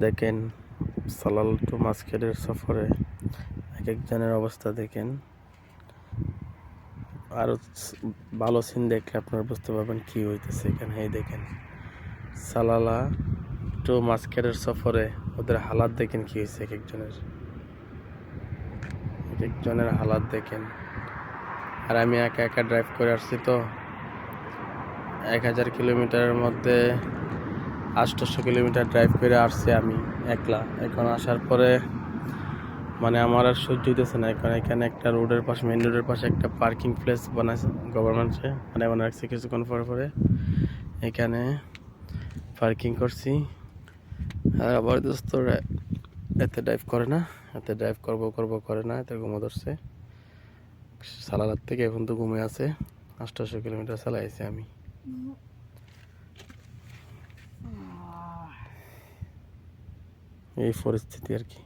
দেখেন সালাল টু মাস্কেটের সফরে এক একজনের অবস্থা দেখেন। আরো ভালো সিন দেখলে আপনারা বুঝতে পারবেন কি হইতেছে এখানে। এই দেখেন সালালা টু মাস্কেটের সফরে ওদের হালাত দেখেন কি হয়েছে। এক একজনের হালাত দেখেন। আর আমি একা একা ড্রাইভ করে আসছি তো 1000 কিলোমিটারের মধ্যে 800 কিলোমিটার ড্রাইভ করে আসছি আমি একলা। এখন আসার পরে মানে আমার আর সহ্য হইতেছে না। এখন এখানে একটা রোডের পাশে, মেইন রোডের পাশে একটা পার্কিং প্লেস বানাইছে গভর্নমেন্টে, মানে বানাচ্ছে কিছুক্ষণ পরে এখানে পার্কিং করছি। আর আবার দোস্ত এতে ড্রাইভ করে না, এতে ড্রাইভ করবো করে না, এতে ঘুমো ধরছে। সালালার থেকে এখন তো ঘুমে আছে। 800 কিলোমিটার চালাইছি আমি। এই পরিস্থিতি আর কি।